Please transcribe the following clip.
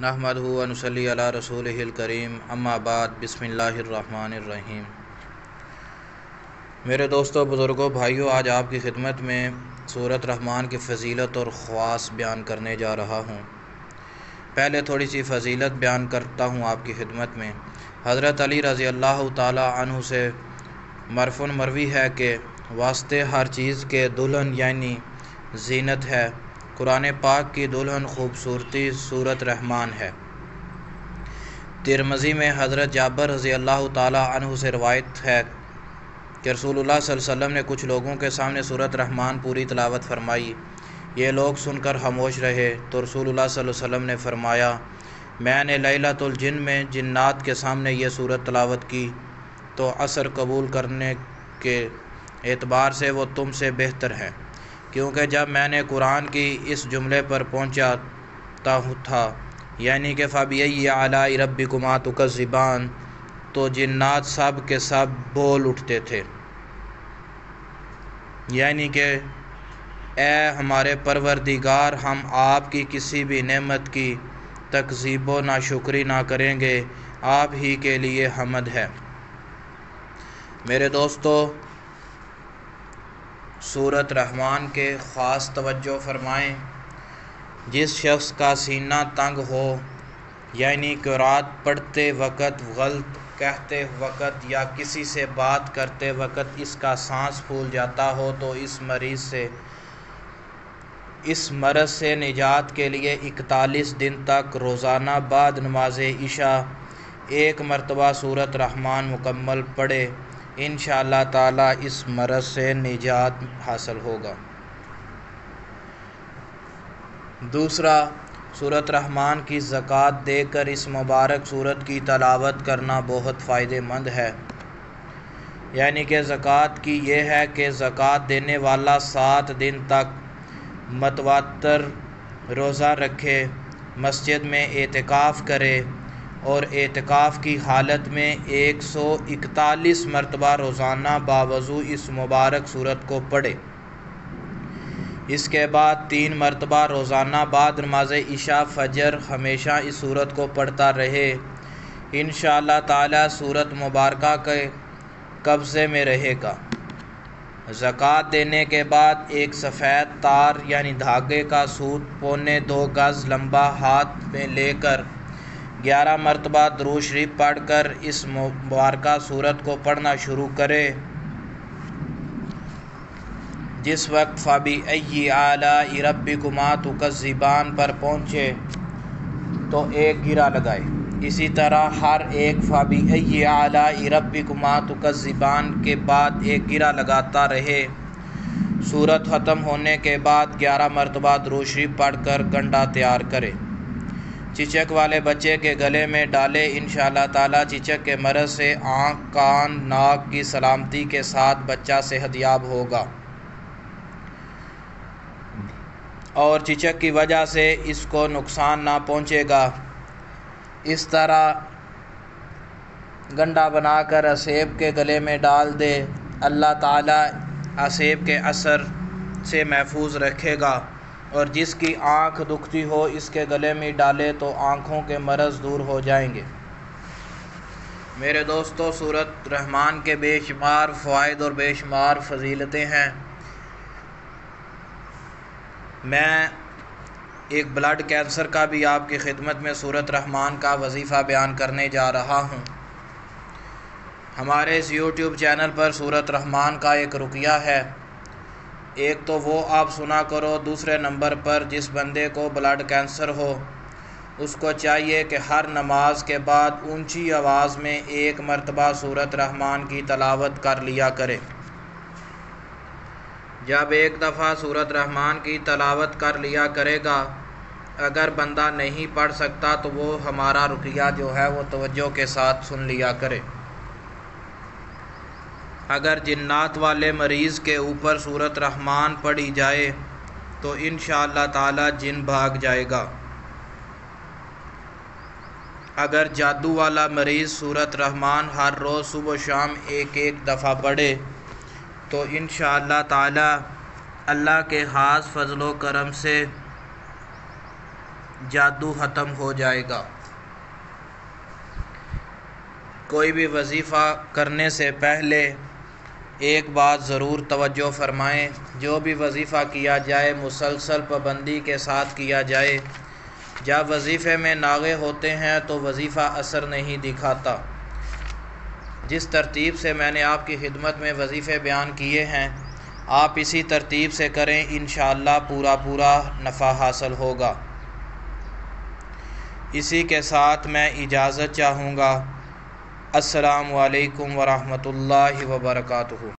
نحمدہ و نصلی علی رسولہ الکریم اما بعد بسم اللہ الرحمن الرحیم۔ میرے دوستو، بزرگوں، بھائیوں، آج آپ کی خدمت میں سورۃ رحمان کی فضیلت اور خواص بیان کرنے جا رہا ہوں۔ پہلے تھوڑی سی فضیلت بیان کرتا ہوں آپ کی خدمت میں۔ حضرت علی رضی اللہ تعالی عنہ سے مرفوع مروی ہے کہ واسطے ہر چیز کے دلہن یعنی زینت ہے۔ قرآن پاک کی دلہن خوبصورتی سورۃ رحمان ہے۔ ترمذی میں حضرت جابر رضی اللہ تعالی عنہ سے روایت ہے کہ رسول اللہ صلی اللہ علیہ وسلم نے کچھ لوگوں کے سامنے سورۃ رحمان پوری تلاوت فرمائی۔ یہ لوگ سن کر خاموش رہے تو رسول اللہ صلی اللہ علیہ وسلم نے فرمایا، میں نے لیلۃ الجن میں جنات کے سامنے یہ سورت تلاوت کی تو اثر قبول کرنے کے اعتبار سے وہ تم سے بہتر ہے، کیونکہ جب میں نے قرآن کی اس جملے پر پہنچاتا تھا یعنی کہ فَبِأَيِّ آلَاءِ رَبِّكُمَا تُكَذِّبَانِ، تو جنات سب کے سب بول اٹھتے تھے، یعنی کہ اے ہمارے پروردگار، ہم آپ کی کسی بھی نعمت کی تکذیب و ناشکری نہ کریں گے، آپ ہی کے لیے حمد ہے۔ میرے دوستو، سورۃ رحمان کے خاص توجہ فرمائیں۔ جس شخص کا سینہ تنگ ہو، یعنی قرات پڑھتے وقت، غلط کہتے وقت یا کسی سے بات کرتے وقت اس کا سانس پھول جاتا ہو، تو اس مرض سے نجات کے لیے 41 دن تک روزانہ بعد نماز عشاء 1 مرتبہ سورۃ رحمان مکمل پڑھے، انشاءاللہ تعالی اس مرض سے نجات حاصل ہوگا۔ دوسرا، سورۃ رحمان کی زکوٰۃ دے کر اس مبارک سورت کی تلاوت کرنا بہت فائدہ مند ہے۔ یعنی کہ زکوٰۃ کی یہ ہے کہ زکوٰۃ دینے والا 7 دن تک متواتر روزہ رکھے، مسجد میں اعتکاف کرے اور اعتکاف کی حالت میں 141 مرتبہ روزانہ باوضو اس مبارک سورت کو پڑھے۔ اس کے بعد 3 مرتبہ روزانہ بعد نماز عشاء فجر ہمیشہ اس سورت کو پڑھتا رہے، انشاءاللہ تعالی سورت مبارکہ کے قبضے میں رہے گا۔ زکوٰۃ دینے کے بعد ایک سفید تار یعنی دھاگے کا سوت 1.25 گز لمبا ہاتھ میں لے کر 11 مرتبہ درود شریف پڑھ کر اس مبارکہ سورت کو پڑھنا شروع کرے۔ جس وقت فَبِأَيِّ آلَاءِ رَبِّكُمَا تُكَذِّبَانِ پر پہنچے تو ایک گرہ لگائے۔ اسی طرح ہر ایک فَبِأَيِّ آلَاءِ رَبِّكُمَا تُكَذِّبَانِ کے بعد ایک گرہ لگاتا رہے۔ سورت ختم ہونے کے بعد 11 مرتبہ درود شریف پڑھ کر کنڈا تیار کرے، چچک والے بچے کے گلے میں ڈالے، انشاءاللہ تعالی چچک کے مرض سے آنکھ، کان، ناک کی سلامتی کے ساتھ بچہ صحت یاب ہوگا اور چچک کی وجہ سے اس کو نقصان نہ پہنچے گا۔ اس طرح گنڈا بنا کر اسیب کے گلے میں ڈال دے، اللہ تعالی اسیب کے اثر سے محفوظ رکھے گا، اور جس کی آنکھ دکھتی ہو اس کے گلے میں ڈالے تو آنکھوں کے مرض دور ہو جائیں گے۔ میرے دوستو، سورۃ رحمان کے بے شمار فوائد اور بے شمار فضیلتیں ہیں۔ میں ایک بلڈ کینسر کا بھی آپ کی خدمت میں سورۃ رحمان کا وظیفہ بیان کرنے جا رہا ہوں۔ ہمارے اس یوٹیوب چینل پر سورۃ رحمان کا ایک رقیہ ہے۔ ایک تو وہ آپ سنا کرو، دوسرے نمبر پر جس بندے کو بلڈ کینسر ہو اس کو چاہیے کہ ہر نماز کے بعد اونچی آواز میں 1 مرتبہ سورۃ رحمان کی تلاوت کر لیا کرے۔ جب ایک دفعہ سورۃ رحمان کی تلاوت کر لیا کرے گا، اگر بندہ نہیں پڑھ سکتا تو وہ ہمارا رقیہ جو ہے وہ توجہ کے ساتھ سن لیا کرے۔ اگر جنات والے مریض کے اوپر سورۃ رحمان پڑھی جائے تو انشاءاللہ تعالی جن بھاگ جائے گا۔ اگر جادو والا مریض سورۃ رحمان ہر روز صبح و شام 1 دفعہ پڑھے تو انشاءاللہ تعالی اللہ کے خاص فضل و کرم سے جادو ختم ہو جائے گا۔ کوئی بھی وظیفہ کرنے سے پہلے ایک بات ضرور توجہ فرمائیں، جو بھی وظیفہ کیا جائے مسلسل پابندی کے ساتھ کیا جائے۔ جب وظیفے میں ناغے ہوتے ہیں تو وظیفہ اثر نہیں دکھاتا۔ جس ترتیب سے میں نے آپ کی خدمت میں وظیفے بیان کیے ہیں، آپ اسی ترتیب سے کریں، انشاءاللہ پورا نفع حاصل ہوگا۔ اسی کے ساتھ میں اجازت چاہوں گا۔ السلام علیکم ورحمۃ اللہ وبرکاتہ۔